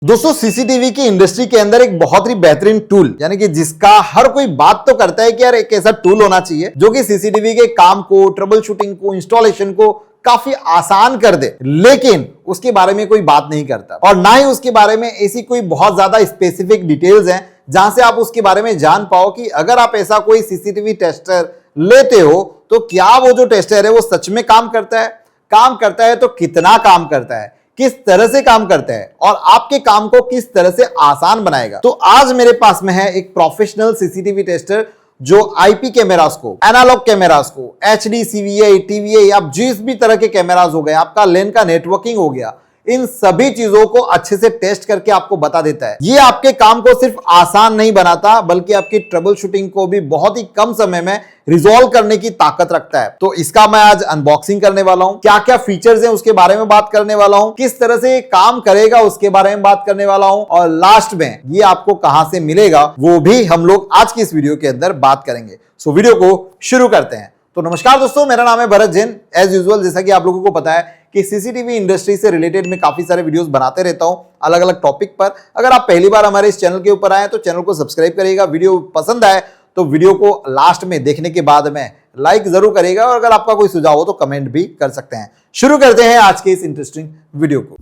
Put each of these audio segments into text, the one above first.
दोस्तों सीसीटीवी की इंडस्ट्री के अंदर एक बहुत ही बेहतरीन टूल यानी कि जिसका हर कोई बात तो करता है कि यार एक ऐसा टूल होना चाहिए जो कि सीसीटीवी के काम को, ट्रबल शूटिंग को, इंस्टॉलेशन को काफी आसान कर दे, लेकिन उसके बारे में कोई बात नहीं करता और ना ही उसके बारे में ऐसी कोई बहुत ज्यादा स्पेसिफिक डिटेल्स हैं जहां से आप उसके बारे में जान पाओ कि अगर आप ऐसा कोई सीसीटीवी टेस्टर लेते हो तो क्या वो जो टेस्टर है वो सच में काम करता है तो कितना काम करता है, किस तरह से काम करता है और आपके काम को किस तरह से आसान बनाएगा। तो आज मेरे पास में है एक प्रोफेशनल सीसीटीवी टेस्टर जो आईपी कैमरास को, एनालॉग कैमरास को, एचडी, सीवीआई, टीवीआई, आप जिस भी तरह के कैमरास हो गए, आपका लेन का नेटवर्किंग हो गया, इन सभी चीजों को अच्छे से टेस्ट करके आपको बता देता है। ये आपके काम को सिर्फ आसान नहीं बनाता बल्कि आपकी ट्रबल शूटिंग को भी बहुत ही कम समय में रिजॉल्व करने की ताकत रखता है। तो इसका मैं आज अनबॉक्सिंग करने वाला हूं, क्या क्या फीचर्स हैं उसके बारे में बात करने वाला हूं, किस तरह से ये काम करेगा उसके बारे में बात करने वाला हूं और लास्ट में ये आपको कहां से मिलेगा वो भी हम लोग आज की इस वीडियो के अंदर बात करेंगे। सो वीडियो को शुरू करते हैं। तो नमस्कार दोस्तों, मेरा नाम है भरत जैन। एज यूजुअल जैसा कि आप लोगों को पता है कि सीसीटीवी इंडस्ट्री से रिलेटेड मैं काफी सारे वीडियोस बनाते रहता हूं अलग अलग टॉपिक पर। अगर आप पहली बार हमारे इस चैनल के ऊपर आए तो चैनल को सब्सक्राइब करिएगा, वीडियो पसंद आए तो वीडियो को लास्ट में देखने के बाद में लाइक जरूर करिएगा और अगर आपका कोई सुझाव हो तो कमेंट भी कर सकते हैं। शुरू करते हैं आज के इस इंटरेस्टिंग वीडियो को।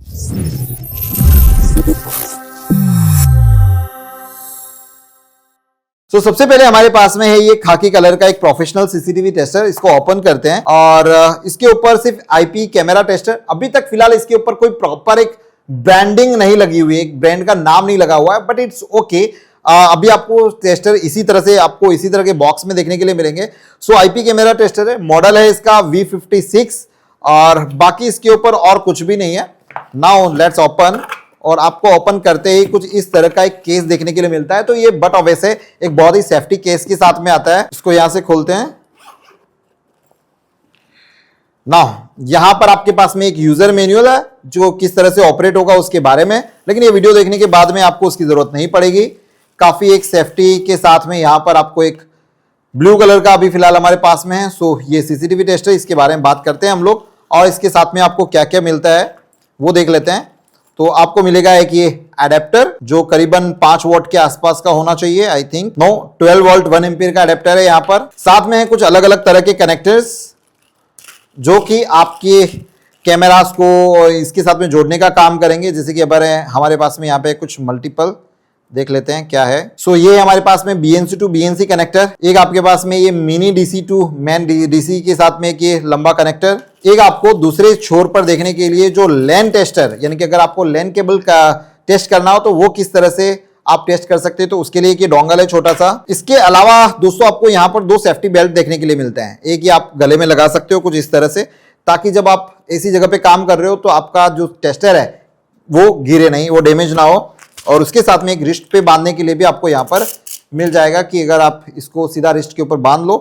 तो सबसे पहले हमारे पास में है ये खाकी कलर का एक प्रोफेशनल सीसीटीवी टेस्टर। इसको ओपन करते हैं और इसके ऊपर सिर्फ आईपी कैमरा टेस्टर, अभी तक फिलहाल इसके ऊपर कोई प्रॉपर एक ब्रांडिंग नहीं लगी हुई है, एक ब्रांड का नाम नहीं लगा हुआ है, बट इट्स ओके। अभी आपको टेस्टर इसी तरह के बॉक्स में देखने के लिए मिलेंगे। सो आईपी कैमरा टेस्टर है, मॉडल है इसका V56 और बाकी इसके ऊपर और कुछ भी नहीं है। Now let's open. और आपको ओपन करते ही कुछ इस तरह का एक केस देखने के लिए मिलता है। तो ये बट ऑब्वियस एक बहुत ही सेफ्टी केस के साथ में आता है। इसको यहां से खोलते हैं। नाउ यहां पर आपके पास में एक यूजर मैनुअल है जो किस तरह से ऑपरेट होगा उसके बारे में, लेकिन ये वीडियो देखने के बाद में आपको उसकी जरूरत नहीं पड़ेगी। काफी एक सेफ्टी के साथ में यहां पर आपको एक ब्लू कलर का अभी फिलहाल हमारे पास में है। सो ये सीसीटीवी टेस्टर, इसके बारे में बात करते हैं हम लोग और इसके साथ में आपको क्या क्या मिलता है वो देख लेते हैं। तो आपको मिलेगा एक ये एडेप्टर जो करीबन 5 वॉट के आसपास का होना चाहिए, आई थिंक 12 वोल्ट 1 एम्पीयर का एडेप्टर है यहाँ पर। साथ में है कुछ अलग अलग तरह के कनेक्टर्स जो कि आपके कैमरास को इसके साथ में जोड़ने का काम करेंगे। जैसे कि हमारे पास में यहाँ पे कुछ मल्टीपल देख लेते हैं क्या है। सो ये हमारे पास में BNC टू BNC कनेक्टर, एक आपके पास में ये mini DC to main DC के साथ में एक ये लंबा कनेक्टर, एक आपको दूसरे छोर पर देखने के लिए जो लैन टेस्टर, यानी कि अगर आपको लैन केबल का टेस्ट करना हो तो वो किस तरह से आप टेस्ट कर सकते हैं, तो उसके लिए ये डोंगल है छोटा सा। इसके अलावा दोस्तों आपको यहाँ पर 2 सेफ्टी बेल्ट देखने के लिए मिलते हैं। एक ये आप गले में लगा सकते हो कुछ इस तरह से, ताकि जब आप ऐसी जगह पे काम कर रहे हो तो आपका जो टेस्टर है वो गिरे नहीं, वो डैमेज ना हो। और उसके साथ में एक रिस्ट पे बांधने के लिए भी आपको यहाँ पर मिल जाएगा कि अगर आप इसको सीधा रिस्ट के ऊपर बांध लो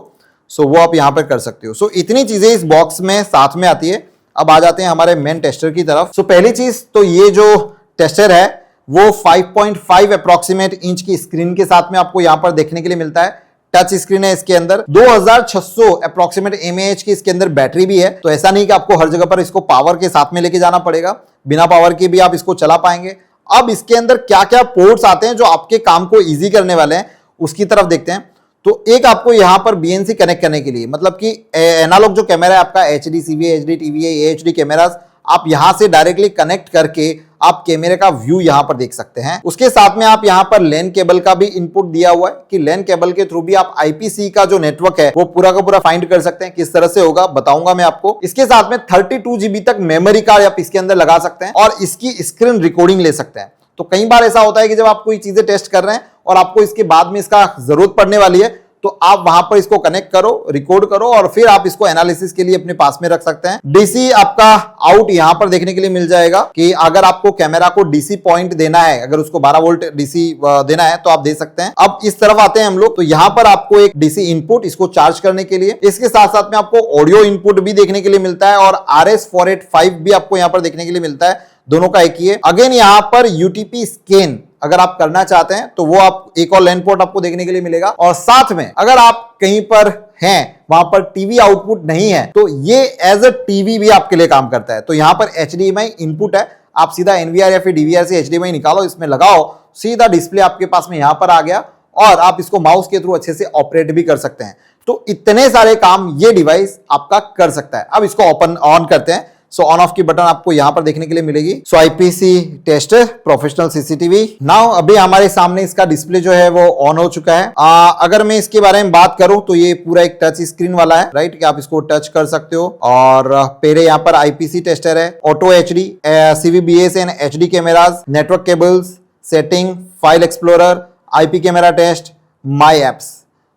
सो वो आप यहाँ पर कर सकते हो। सो इतनी चीजें इस बॉक्स में साथ में आती है। अब आ जाते हैं हमारे मेन टेस्टर की तरफ। सो पहली चीज तो ये जो टेस्टर है वो 5.5 अप्रोक्सीमेट इंच की स्क्रीन के साथ में आपको यहाँ पर देखने के लिए मिलता है। टच स्क्रीन है इसके अंदर, 2600 अप्रोक्सीमेट mAh की इसके अंदर बैटरी भी है। तो ऐसा नहीं कि आपको हर जगह पर इसको पावर के साथ में लेके जाना पड़ेगा, बिना पावर के भी आप इसको चला पाएंगे। अब इसके अंदर क्या क्या पोर्ट्स आते हैं जो आपके काम को इजी करने वाले हैं उसकी तरफ देखते हैं। तो एक आपको यहां पर BNC कनेक्ट करने के लिए, मतलब कि एनालॉग जो कैमरा है आपका HD, CVA, HD, TVA, AHD cameras, आप यहां से डायरेक्टली कनेक्ट करके आप कैमरे का व्यू यहां पर देख सकते हैं। उसके साथ में आप यहां पर लैन केबल का भी इनपुट दिया हुआ है कि लैन केबल के थ्रू भी आप IPC का जो नेटवर्क है वो पूरा का पूरा फाइंड कर सकते हैं। किस तरह से होगा बताऊंगा मैं आपको। इसके साथ में 32 GB तक मेमोरी कार्ड आप इसके अंदर लगा सकते हैं और इसकी स्क्रीन रिकॉर्डिंग ले सकते हैं। तो कई बार ऐसा होता है कि जब आप कोई चीजें टेस्ट कर रहे हैं और आपको इसके बाद में इसका जरूरत पड़ने वाली है तो आप वहां पर इसको कनेक्ट करो, रिकॉर्ड करो और फिर आप इसको एनालिसिस के लिए अपने पास में रख सकते हैं। डीसी आपका आउट यहां पर देखने के लिए मिल जाएगा कि अगर आपको कैमरा को डीसी पॉइंट देना है, अगर उसको 12 वोल्ट डीसी देना है तो आप दे सकते हैं। अब इस तरफ आते हैं हम लोग, तो यहां पर आपको एक डीसी इनपुट इसको चार्ज करने के लिए, इसके साथ साथ में आपको ऑडियो इनपुट भी देखने के लिए मिलता है और RS485 भी आपको यहां पर देखने के लिए मिलता है। दोनों का एक ही है। अगेन यहां पर यूटीपी स्कैन अगर आप करना चाहते हैं तो वो आप एक और लैन पोर्ट आपको देखने के लिए मिलेगा और साथ में अगर आप कहीं पर हैं वहां पर टीवी आउटपुट नहीं है तो ये एज अ टीवी भी आपके लिए काम करता है। तो यहां पर HDMI इनपुट है, आप सीधा एनवीआर या फिर डीवीआर से एचडीएमआई निकालो, इसमें लगाओ, सीधा डिस्प्ले आपके पास में यहां पर आ गया और आप इसको माउस के थ्रू अच्छे से ऑपरेट भी कर सकते हैं। तो इतने सारे काम ये डिवाइस आपका कर सकता है। अब इसको ओपन ऑन करते हैं। सो ऑन ऑफ की बटन आपको यहां पर देखने के लिए मिलेगी। So IPC tester professional CCTV. Now अभी हमारे सामने इसका डिस्प्ले जो है वो ऑन हो चुका है। अगर मैं इसके बारे में बात करूं तो ये पूरा एक टच स्क्रीन वाला है, राइट, कि आप इसको टच कर सकते हो। और पहले यहां पर आईपीसी टेस्टर है, auto HD, CVBS and HD cameras, network cables, setting, file explorer, IP camera test, my apps.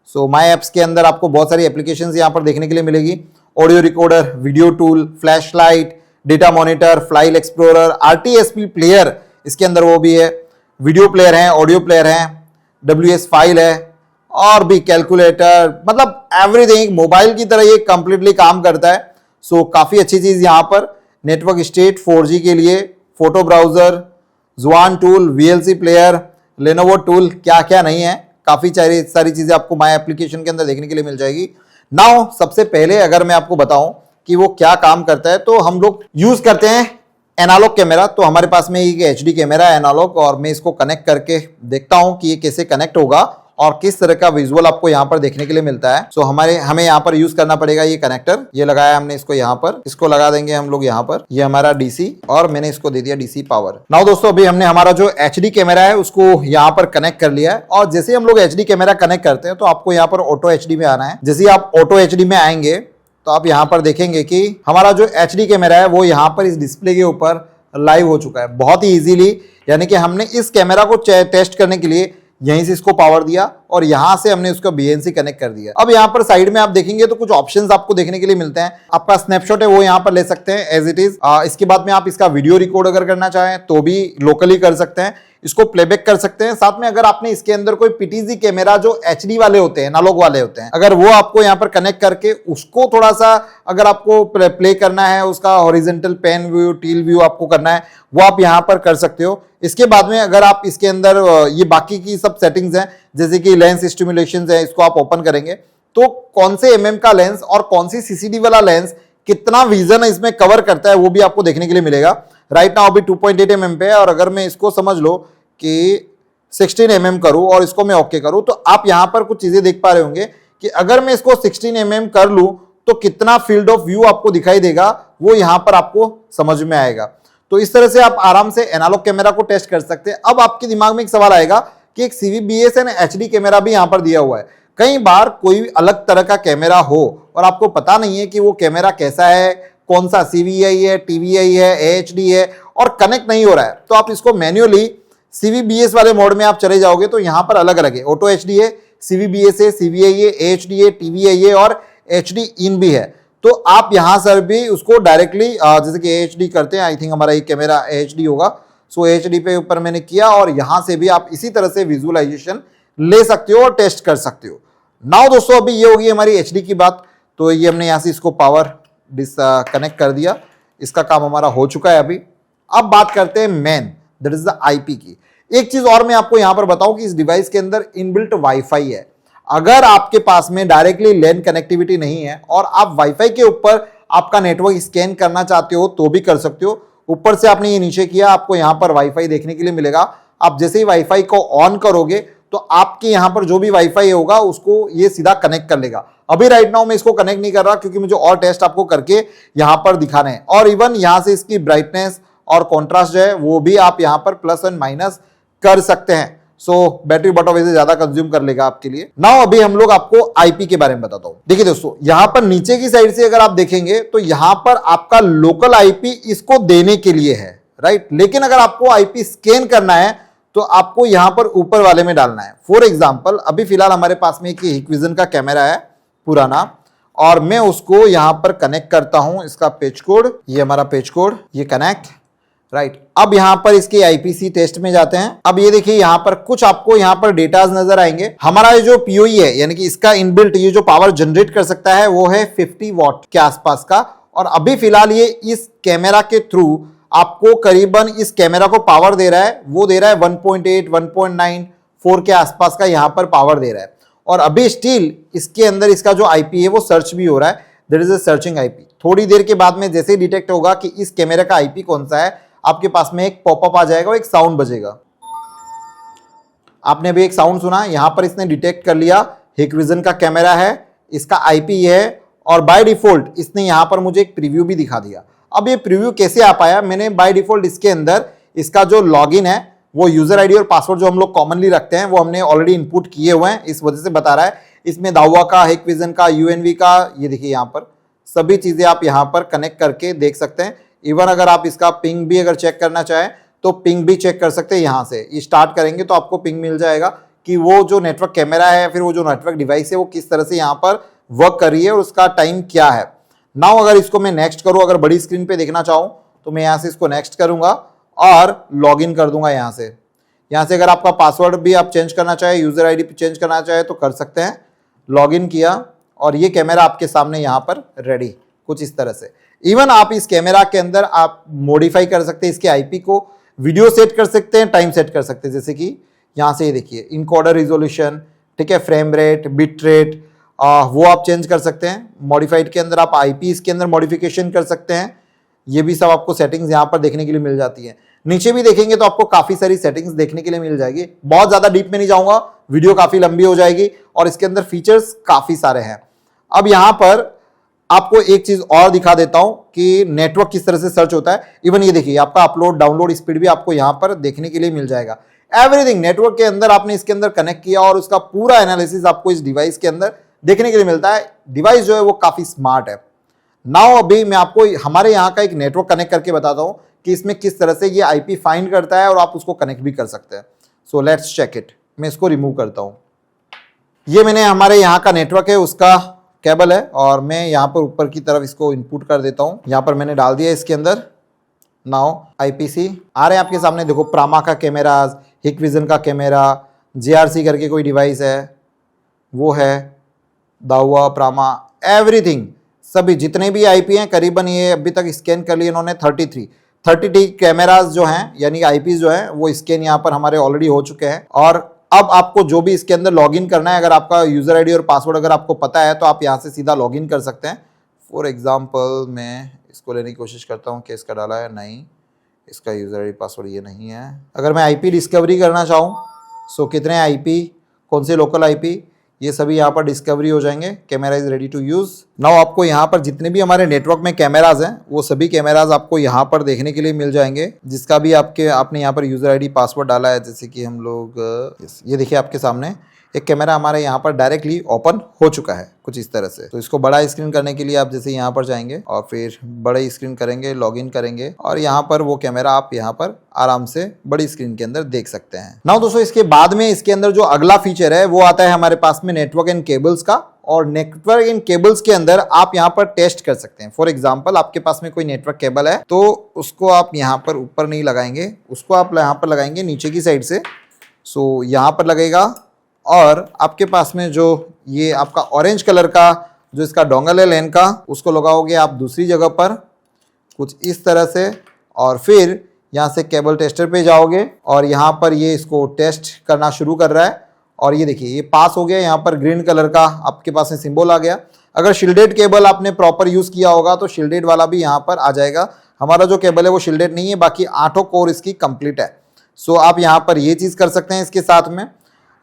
So my apps के अंदर आपको बहुत सारी एप्लीकेशंस यहां पर देखने के लिए मिलेगी। Audio recorder, video tool, flashlight, data monitor, file explorer, RTSP player इसके अंदर वो भी है, वीडियो प्लेयर है, ऑडियो प्लेयर है, डब्ल्यूएस फाइल है और भी कैलकुलेटर, मतलब एवरीथिंग मोबाइल की तरह ये कंप्लीटली काम करता है। सो काफी अच्छी चीज यहां पर। नेटवर्क स्टेट 4G के लिए, फोटो ब्राउजर, जुआन tool, VLC player, Lenovo tool, क्या क्या नहीं है, काफी सारी चीजें आपको माई एप्लीकेशन के अंदर देखने के लिए मिल जाएगी। नाउ सबसे पहले अगर मैं आपको बताऊं कि वो क्या काम करता है, तो हम लोग यूज करते हैं एनालॉग कैमरा। तो हमारे पास में एक एचडी कैमरा है एनालॉग, और मैं इसको कनेक्ट करके देखता हूं कि ये कैसे कनेक्ट होगा और किस तरह का विजुअल आपको यहां पर देखने के लिए मिलता है। सो हमें यहां पर यूज करना पड़ेगा ये कनेक्टर। ये लगाया हमने इसको यहां पर, इसको लगा देंगे हम लोग यहां पर। ये हमारा डीसी और मैंने इसको दे दिया डीसी पावर। नाउ दोस्तों अभी हमने हमारा जो एचडी कैमरा है उसको यहां पर कनेक्ट कर लिया है। और जैसे हम लोग एचडी कैमरा कनेक्ट करते हैं तो आपको यहां पर ऑटो एचडी में आना है। जैसे आप ऑटो एचडी में आएंगे तो आप यहां पर देखेंगे कि हमारा जो एचडी कैमरा है वो यहां पर इस डिस्प्ले के ऊपर लाइव हो चुका है बहुत ही इजीली। यानी कि हमने इस कैमरा को टेस्ट करने के लिए यहीं से इसको पावर दिया और यहां से हमने उसको बीएनसी कनेक्ट कर दिया। अब यहां पर साइड में आप देखेंगे तो कुछ ऑप्शंस आपको देखने के लिए मिलते हैं। आपका स्नैपशॉट है वो यहां पर ले सकते हैं एज इट इज। इसके बाद में आप इसका वीडियो रिकॉर्ड अगर करना चाहें तो भी लोकली कर सकते हैं, इसको प्लेबैक कर सकते हैं। साथ में अगर आपने इसके अंदर कोई पीटीजी कैमरा जो एचडी वाले होते हैं, एनालॉग वाले होते हैं, अगर वो आपको यहां पर कनेक्ट करके उसको थोड़ा सा अगर आपको प्ले करना है, उसका horizontal pan view, tilt view आपको करना है, वो आप यहां पर कर सकते हो। इसके बाद में अगर आप इसके अंदर ये बाकी की सब सेटिंग्स हैं, जैसे कि लेंस स्टिमुलेशंस है, इसको आप ओपन करेंगे तो कौन से एमएम का लेंस और कौन सी सीसीडी वाला लेंस कितना विजन इसमें कवर करता है वो भी आपको देखने के लिए मिलेगा। राइट नाउ अभी 2.8 mm पे है और अगर मैं इसको समझ लो कि 16 mm करूं और इसको मैं ओके करूं तो आप यहां पर कुछ चीजें देख पा रहे होंगे कि अगर मैं इसको 16 mm कर लूं तो कितना फील्ड ऑफ व्यू आपको दिखाई देगा वो यहां पर आपको समझ में आएगा। तो इस तरह से आप आराम से एनालॉग कैमरा को टेस्ट कर सकते हैं। अब आपके दिमाग में एक सवाल आएगा कि एक सीवीबीएस एंड एचडी कैमरा भी यहां पर दिया हुआ है। कई बार कोई अलग तरह का कैमरा हो और आपको पता नहीं है कि वो कैमरा कैसा है, कौन सा सीवीआई है, टीवीआई है, एएचडी है और कनेक्ट नहीं हो रहा है, तो आप इसको मैन्युअली सीवीबीएस वाले मोड में आप चले जाओगे तो यहां पर अलग अलग है, ऑटो एचडी है, सीवीबीएस है, सीवीआई है, एएचडी है, टीवीआई है और एचडी इन भी है। तो आप यहां से भी उसको डायरेक्टली जैसे कि एएचडी करते हैं, आई थिंक हमारा ये कैमरा एएचडी होगा, सो एएचडी पे ऊपर मैंने किया और यहां से भी आप इसी तरह से विजुअलाइजेशन ले सकते हो और टेस्ट कर सकते हो। नाउ दोस्तों अभी ये होगी हमारी एचडी की बात। तो ये हमने यहां से इसको पावर कनेक्ट कर दिया, इसका काम हमारा हो चुका है अभी। अब बात करते हैं main, that is the IP की। एक चीज और मैं आपको यहां पर बताऊं कि इस डिवाइस के अंदर इनबिल्ट वाईफाई है। अगर आपके पास में डायरेक्टली लैन कनेक्टिविटी नहीं है और आप वाईफाई के ऊपर आपका नेटवर्क स्कैन करना चाहते हो तो भी कर सकते हो। ऊपर से आपने ये नीचे किया, आपको यहां पर वाईफाई देखने के लिए मिलेगा। आप जैसे ही वाईफाई को ऑन करोगे तो आपके यहां पर जो भी वाईफाई होगा उसको ये सीधा कनेक्ट कर लेगा। अभी राइट नाउ मैं इसको कनेक्ट नहीं कर रहा क्योंकि मुझे और टेस्ट आपको करके यहां पर दिखाने हैं। और इवन यहां से इसकी ब्राइटनेस और कॉन्ट्रास्ट जो है वो भी आप यहां पर प्लस एंड माइनस कर सकते हैं। सो बैटरी बटो वैसे ज्यादा कंज्यूम कर लेगा आपके लिए। नाउ अभी हम लोग आपको आईपी के बारे में बताता हूं। देखिए दोस्तों, यहां पर नीचे की साइड से अगर आप देखेंगे तो यहां पर आपका लोकल आईपी इसको देने के लिए है, राइट। लेकिन अगर आपको आईपी स्कैन करना है तो आपको यहां पर ऊपर वाले में डालना है। फॉर एग्जाम्पल अभी फिलहाल हमारे पास में एक हिकविजन का कैमरा है पुराना और मैं उसको यहां पर कनेक्ट करता हूं। इसका पेज कोड, ये हमारा पेज कोड, ये कनेक्ट, राइट। अब यहां पर इसके आईपीसी टेस्ट में जाते हैं। अब ये देखिए यहां पर कुछ आपको यहां पर डेटाज नजर आएंगे। हमारा ये जो पीओई है यानी कि इसका इनबिल्ट ये जो पावर जनरेट कर सकता है वो है 50 वॉट के आसपास का। और अभी फिलहाल ये इस कैमरा के थ्रू आपको करीबन इस कैमरा को पावर दे रहा है, वो दे रहा है 1.8, 1.9, 4 के आसपास का यहां पर पावर दे रहा है। और अभी स्टिल इसके अंदर इसका जो आईपी है वो सर्च भी हो रहा है, that is a searching IP. थोड़ी देर के बाद में जैसे ही डिटेक्ट होगा कि इस कैमरे का आईपी कौन सा है, आपके पास में एक पॉपअप आ जाएगा और एक साउंड बजेगा। आपने अभी एक साउंड सुना, यहां पर इसने डिटेक्ट कर लिया हिकविजन का कैमरा है, इसका आईपी है, और बाय डिफॉल्ट इसने यहां पर मुझे एक प्रीव्यू भी दिखा दिया। अब ये प्रीव्यू कैसे आ पाया? मैंने बाय डिफॉल्ट इसके अंदर इसका जो लॉगिन है, वो यूजर आईडी और पासवर्ड जो हम लोग कॉमनली रखते हैं वो हमने ऑलरेडी इनपुट किए हुए हैं, इस वजह से बता रहा है। इसमें दावा का, हिकविजन का, यूएनवी का, ये देखिए यहां पर सभी चीजें आप यहां पर कनेक्ट करके देख सकते हैं। इवन अगर आप इसका पिंग भी अगर चेक करना चाहें तो पिंग भी चेक कर सकते हैं। यहां से ये स्टार्ट करेंगे तो आपको पिंग मिल जाएगा कि वो जो नेटवर्क कैमरा है, फिर वो जो नेटवर्क डिवाइस है, वो किस तरह से यहाँ पर वर्क कर रही है और उसका टाइम क्या है। नाउ अगर इसको मैं नेक्स्ट करूं, अगर बड़ी स्क्रीन पे देखना चाहूं तो मैं यहां से इसको नेक्स्ट करूंगा और लॉग इन कर दूंगा। यहां से अगर आपका पासवर्ड भी आप चेंज करना चाहे, यूजर आईडी चेंज करना चाहे तो कर सकते हैं। लॉग इन किया और ये कैमरा आपके सामने यहां पर रेडी, कुछ इस तरह से। इवन आप इस कैमरा के अंदर आप मॉडिफाई कर सकते हैं, इसके आईपी को वीडियो सेट कर सकते हैं, टाइम सेट कर सकते हैं। जैसे कि यहां से ये देखिए इनकोडर रिजोल्यूशन, ठीक है, फ्रेम रेट, बिट रेट, वो आप चेंज कर सकते हैं। मॉडिफाइड के अंदर आप आईपी इसके अंदर मॉडिफिकेशन कर सकते हैं। ये भी सब आपको सेटिंग्स यहां पर देखने के लिए मिल जाती है। नीचे भी देखेंगे तो आपको काफी सारी सेटिंग्स देखने के लिए मिल जाएगी। बहुत ज्यादा डीप में नहीं जाऊंगा, वीडियो काफी लंबी हो जाएगी और इसके अंदर फीचर्स काफी सारे हैं। अब यहां पर आपको एक चीज और दिखा देता हूं कि नेटवर्क किस तरह से सर्च होता है। इवन ये देखिए आपका अपलोड डाउनलोड स्पीड भी आपको यहां पर देखने के लिए मिल जाएगा। एवरीथिंग नेटवर्क के अंदर आपने इसके अंदर कनेक्ट किया और उसका पूरा एनालिसिस आपको इस डिवाइस के अंदर देखने के लिए मिलता है। डिवाइस जो है वो काफी स्मार्ट है। नाउ अभी मैं आपको हमारे यहाँ का एक नेटवर्क कनेक्ट करके बताता हूं कि इसमें किस तरह से ये आईपी फाइंड करता है और आप उसको कनेक्ट भी कर सकते हैं। So let's check it. मैं इसको रिमूव करता हूं। ये मैंने हमारे यहाँ का नेटवर्क है उसका केबल है और मैं यहाँ पर ऊपर की तरफ इसको इनपुट कर देता हूँ। यहाँ पर मैंने डाल दिया इसके अंदर। नाउ आईपीसी आ रहे हैं आपके सामने, देखो प्रामा का कैमराज, हिकविजन का कैमरा, जेआरसी करके कोई डिवाइस है वो है, दावा, प्रामा, एवरीथिंग सभी जितने भी आईपी हैं करीबन ये अभी तक स्कैन कर लिए इन्होंने 33 कैमराज जो हैं यानी आईपी जो हैं वो स्कैन यहाँ पर हमारे ऑलरेडी हो चुके हैं। और अब आपको जो भी इसके अंदर लॉगिन करना है, अगर आपका यूजर आईडी और पासवर्ड अगर आपको पता है तो आप यहाँ से सीधा लॉगिन कर सकते हैं। फॉर एग्जांपल मैं इसको लेने की कोशिश करता हूँ कि इसका डाला है, नहीं इसका यूजर आईडी पासवर्ड ये नहीं है। अगर मैं आईपी डिस्कवरी करना चाहूँ सो कितने आईपी, कौन से लोकल आईपी, ये सभी यहाँ पर डिस्कवरी हो जाएंगे। Camera is ready to use. Now आपको यहाँ पर जितने भी हमारे नेटवर्क में कैमराज हैं वो सभी कैमराज आपको यहाँ पर देखने के लिए मिल जाएंगे, जिसका भी आपने यहाँ पर यूजर आईडी पासवर्ड डाला है। जैसे कि हम लोग ये देखिए आपके सामने एक कैमरा हमारे यहाँ पर डायरेक्टली ओपन हो चुका है कुछ इस तरह से। तो इसको बड़ा स्क्रीन करने के लिए आप जैसे यहाँ पर जाएंगे और फिर बड़े स्क्रीन करेंगे, लॉगिन करेंगे और यहाँ पर वो कैमरा आप यहाँ पर आराम से बड़ी स्क्रीन के अंदर देख सकते हैं। नाउ दोस्तों इसके बाद में इसके अंदर जो अगला फीचर है वो आता है हमारे पास में नेटवर्क एंड केबल्स का। और नेटवर्क एंड केबल्स के अंदर आप यहाँ पर टेस्ट कर सकते हैं। फॉर एग्जाम्पल आपके पास में कोई नेटवर्क केबल है तो उसको आप यहाँ पर ऊपर नहीं लगाएंगे, उसको आप यहाँ पर लगाएंगे नीचे की साइड से। सो यहाँ पर लगेगा और आपके पास में जो ये आपका ऑरेंज कलर का जो इसका डोंगल है लैन का, उसको लगाओगे आप दूसरी जगह पर कुछ इस तरह से। और फिर यहाँ से केबल टेस्टर पे जाओगे और यहाँ पर ये इसको टेस्ट करना शुरू कर रहा है और ये देखिए ये पास हो गया। यहाँ पर ग्रीन कलर का आपके पास में सिंबल आ गया। अगर शील्डेड केबल आपने प्रॉपर यूज़ किया होगा तो शील्डेड वाला भी यहाँ पर आ जाएगा। हमारा जो केबल है वो शील्डेड नहीं है, बाकी 8 कोर इसकी कंप्लीट है। सो आप यहाँ पर ये चीज़ कर सकते हैं इसके साथ में।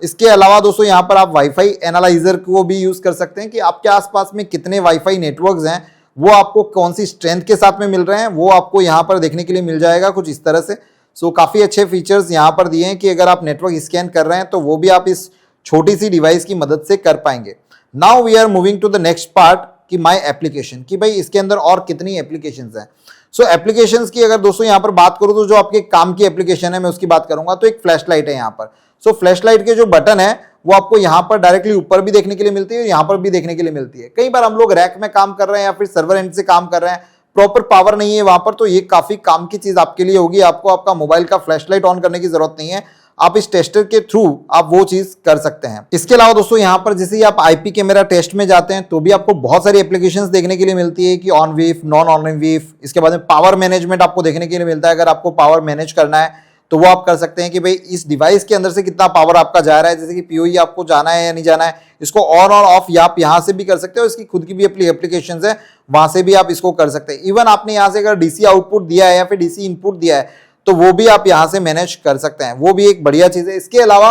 इसके अलावा दोस्तों यहाँ पर आप वाईफाई एनालाइजर को भी यूज़ कर सकते हैं कि आपके आसपास में कितने वाईफाई नेटवर्क्स हैं, वो आपको कौन सी स्ट्रेंथ के साथ में मिल रहे हैं, वो आपको यहाँ पर देखने के लिए मिल जाएगा कुछ इस तरह से। सो काफ़ी अच्छे फीचर्स यहाँ पर दिए हैं कि अगर आप नेटवर्क स्कैन कर रहे हैं तो वो भी आप इस छोटी सी डिवाइस की मदद से कर पाएंगे। Now we are moving to the next part कि माई एप्लीकेशन, कि भाई इसके अंदर और कितनी एप्लीकेशंस हैं। सो एप्लीकेशंस की अगर दोस्तों यहाँ पर बात करूँ तो जो आपके काम की एप्लीकेशन है मैं उसकी बात करूंगा। तो एक फ्लैश लाइट है यहाँ पर। सो फ्लैश लाइट के जो बटन है वो आपको यहाँ पर डायरेक्टली ऊपर भी देखने के लिए मिलती है और यहाँ पर भी देखने के लिए मिलती है। कई बार हम लोग रैक में काम कर रहे हैं या फिर सर्वर एंड से काम कर रहे हैं, प्रॉपर पावर नहीं है वहां पर, तो ये काफी काम की चीज आपके लिए होगी। आपको आपका मोबाइल का फ्लैश लाइट ऑन करने की जरूरत नहीं है, आप इस टेस्टर के थ्रू आप वो चीज कर सकते हैं। इसके अलावा दोस्तों यहाँ पर जैसे ही आप आईपी कैमरा टेस्ट में जाते हैं तो भी आपको बहुत सारी एप्लीकेशंस देखने के लिए मिलती है कि ऑन वीफ, नॉन ऑन वीफ। इसके बाद में पावर मैनेजमेंट आपको देखने के लिए मिलता है। अगर आपको पावर मैनेज करना है तो वो आप कर सकते हैं कि भाई इस डिवाइस के अंदर से कितना पावर आपका जा रहा है, जैसे कि पीओई आपको जाना है या नहीं जाना है, इसको ऑन और ऑफ आप यहां से भी कर सकते हो। इसकी खुद की भी एप्लीकेशन है, वहां से भी आप इसको कर सकते हैं। इवन आपने यहां से अगर डीसी आउटपुट दिया है या फिर डीसी इनपुट दिया है तो वो भी आप यहां से मैनेज कर सकते हैं, वो भी एक बढ़िया चीज है। इसके अलावा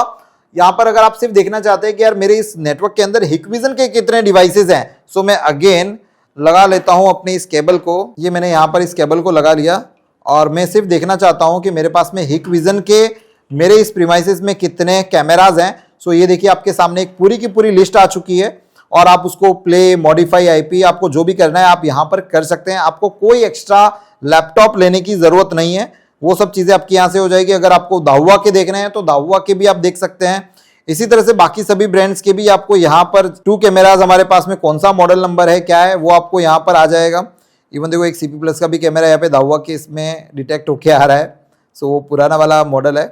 यहां पर अगर आप सिर्फ देखना चाहते हैं कि यार मेरे इस नेटवर्क के अंदर हिकविजन के कितने डिवाइसेज हैं, सो मैं अगेन लगा लेता हूं अपने इस केबल को। ये मैंने यहां पर इस केबल को लगा लिया और मैं सिर्फ देखना चाहता हूं कि मेरे पास में हिकविजन के मेरे इस प्रीमाइसेस में कितने कैमराज हैं। सो ये देखिए आपके सामने एक पूरी की पूरी लिस्ट आ चुकी है और आप उसको प्ले, मॉडिफाई आईपी, आपको जो भी करना है आप यहां पर कर सकते हैं। आपको कोई एक्स्ट्रा लैपटॉप लेने की जरूरत नहीं है, वो सब चीजें आपकी यहां से हो जाएगी। अगर आपको दाहुआ के देखने हैं तो दाहुआ के भी आप देख सकते हैं। इसी तरह से बाकी सभी ब्रांड्स के भी आपको यहाँ पर 2 कैमराज हमारे पास में कौन सा मॉडल नंबर है क्या है वो आपको यहाँ पर आ जाएगा। इवन देखो एक सीपी प्लस का भी कैमरा यहाँ पे दाहुआ के इसमें डिटेक्ट होके आ रहा है, सो वो पुराना वाला मॉडल है,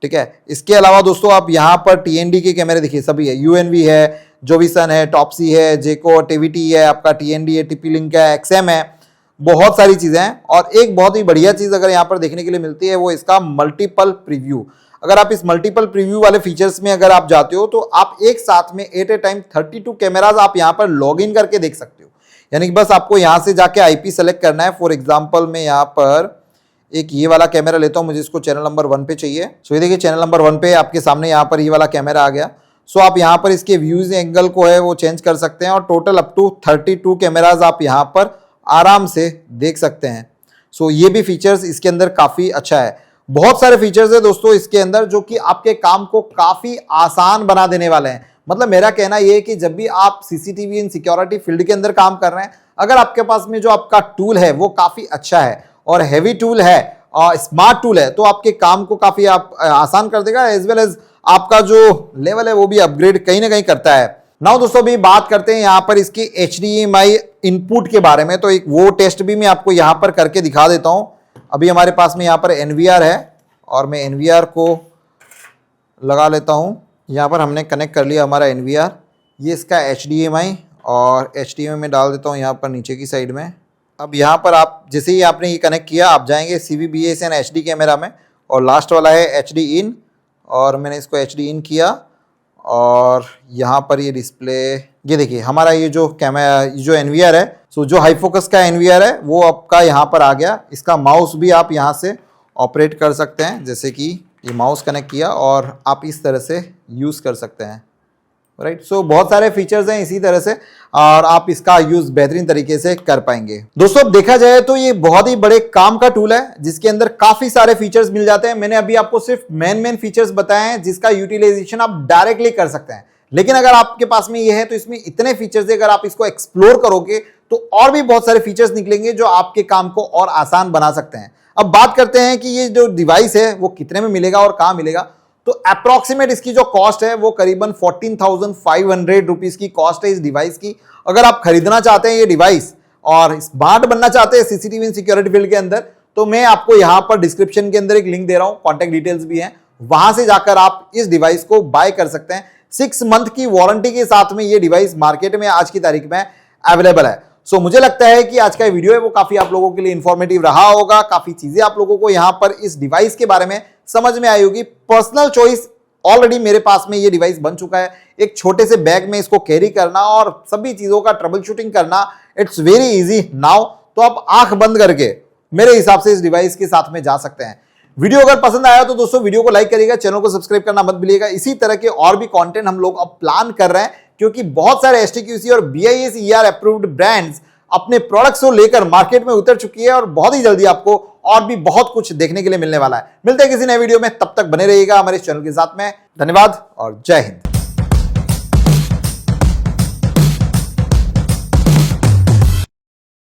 ठीक है। इसके अलावा दोस्तों आप यहाँ पर टीएनडी के कैमरे देखिए, सभी है, यूएनवी है, जोविसन है, टॉपसी है, जेको, टीवीटी है, आपका टीएनडी है, टीपी लिंक है, एक्सएम है, बहुत सारी चीजें हैं। और एक बहुत ही बढ़िया चीज अगर यहाँ पर देखने के लिए मिलती है वो इसका मल्टीपल प्रीव्यू। अगर आप इस मल्टीपल प्रीव्यू वाले फीचर्स में अगर आप जाते हो तो आप एक साथ में एट ए टाइम 32 कैमराज आप यहाँ पर लॉग इन करके देख सकते हो। यानी कि बस आपको यहाँ से जाके आईपी सेलेक्ट करना है। फॉर एग्जांपल मैं यहाँ पर एक ये वाला कैमरा लेता हूँ, मुझे इसको चैनल नंबर 1 पे चाहिए। सो ये देखिए चैनल नंबर 1 पे आपके सामने यहाँ पर ये वाला कैमरा आ गया। सो आप यहाँ पर इसके व्यूज एंगल को है वो चेंज कर सकते हैं और टोटल अप टू 32 कैमराज आप यहाँ पर आराम से देख सकते हैं। सो ये भी फीचर्स इसके अंदर काफी अच्छा है। बहुत सारे फीचर्स है दोस्तों इसके अंदर जो कि आपके काम को काफी आसान बना देने वाले हैं। मतलब मेरा कहना यह है कि जब भी आप सीसीटीवी इन सिक्योरिटी फील्ड के अंदर काम कर रहे हैं, अगर आपके पास में जो आपका टूल है वो काफी अच्छा है और हैवी टूल है और स्मार्ट टूल है तो आपके काम को काफी आसान कर देगा, एज वेल एज आपका जो लेवल है वो भी अपग्रेड कहीं ना कहीं करता है। नाउ दोस्तों अभी बात करते हैं यहाँ पर इसकी HDMI इनपुट के बारे में, तो एक वो टेस्ट भी मैं आपको यहाँ पर करके दिखा देता हूँ। अभी हमारे पास में यहाँ पर NVR है और मैं NVR को लगा लेता हूँ। यहाँ पर हमने कनेक्ट कर लिया हमारा NVR, ये इसका HDMI और HDMI में डाल देता हूँ यहाँ पर नीचे की साइड में। अब यहाँ पर आप जैसे ही आपने ये कनेक्ट किया आप जाएंगे CVBASN HD कैमरा में और लास्ट वाला है HD इन और मैंने इसको HD इन किया और यहाँ पर ये डिस्प्ले, ये देखिए हमारा ये जो कैमरा जो NVR है, सो जो हाई फोकस का NVR है वो आपका यहाँ पर आ गया। इसका माउस भी आप यहाँ से ऑपरेट कर सकते हैं, जैसे कि ये माउस कनेक्ट किया और आप इस तरह से यूज़ कर सकते हैं, राइट। सो बहुत सारे फीचर्स हैं इसी तरह से और आप इसका यूज बेहतरीन तरीके से कर पाएंगे। दोस्तों अब देखा जाए तो ये बहुत ही बड़े काम का टूल है जिसके अंदर काफी सारे फीचर्स मिल जाते हैं। मैंने अभी आपको सिर्फ मेन फीचर्स बताए हैं जिसका यूटिलाइजेशन आप डायरेक्टली कर सकते हैं, लेकिन अगर आपके पास में ये है तो इसमें इतने फीचर्स है, अगर आप इसको एक्सप्लोर करोगे तो और भी बहुत सारे फीचर्स निकलेंगे जो आपके काम को और आसान बना सकते हैं। अब बात करते हैं कि ये जो डिवाइस है वो कितने में मिलेगा और कहां मिलेगा। तो अप्रोक्सीमेट इसकी जो कॉस्ट है वो करीबन 14,500 रुपीज की कॉस्ट है इस डिवाइस की। अगर आप खरीदना चाहते हैं ये डिवाइस और स्मार्ट बनना चाहते हैं सीसीटीवी इन सिक्योरिटी फील्ड के अंदर, तो मैं आपको यहां पर डिस्क्रिप्शन के अंदर एक लिंक दे रहा हूं, कॉन्टैक्ट डिटेल्स भी हैं, वहां से जाकर आप इस डिवाइस को बाय कर सकते हैं। 6 मंथ की वारंटी के साथ में ये डिवाइस मार्केट में आज की तारीख में अवेलेबल है। सो मुझे लगता है कि आज का वीडियो है वो काफी आप लोगों के लिए इंफॉर्मेटिव रहा होगा, काफी चीजें आप लोगों को यहां पर इस डिवाइस के बारे में समझ में आई होगी। पर्सनल चॉइस ऑलरेडी मेरे पास में ये डिवाइस बन चुका है। एक छोटे से बैग में इसको कैरी करना और सभी चीजों का ट्रबल शूटिंग करना, इट्स वेरी इजी नाउ। तो आप आंख बंद करके मेरे हिसाब से इस डिवाइस के साथ में जा सकते हैं। वीडियो अगर पसंद आया तो दोस्तों वीडियो को लाइक करिएगा, चैनल को सब्सक्राइब करना मत भूलिएगा। इसी तरह के और भी कंटेंट हम लोग अब प्लान कर रहे हैं क्योंकि बहुत सारे STQC और BIS ER अप्रूव्ड ब्रांड्स अपने प्रोडक्ट्स को लेकर मार्केट में उतर चुकी है और बहुत ही जल्दी आपको और भी बहुत कुछ देखने के लिए मिलने वाला है। मिलते हैं किसी नए वीडियो में, तब तक बने रहिएगा हमारे चैनल के साथ में। धन्यवाद और जय हिंद।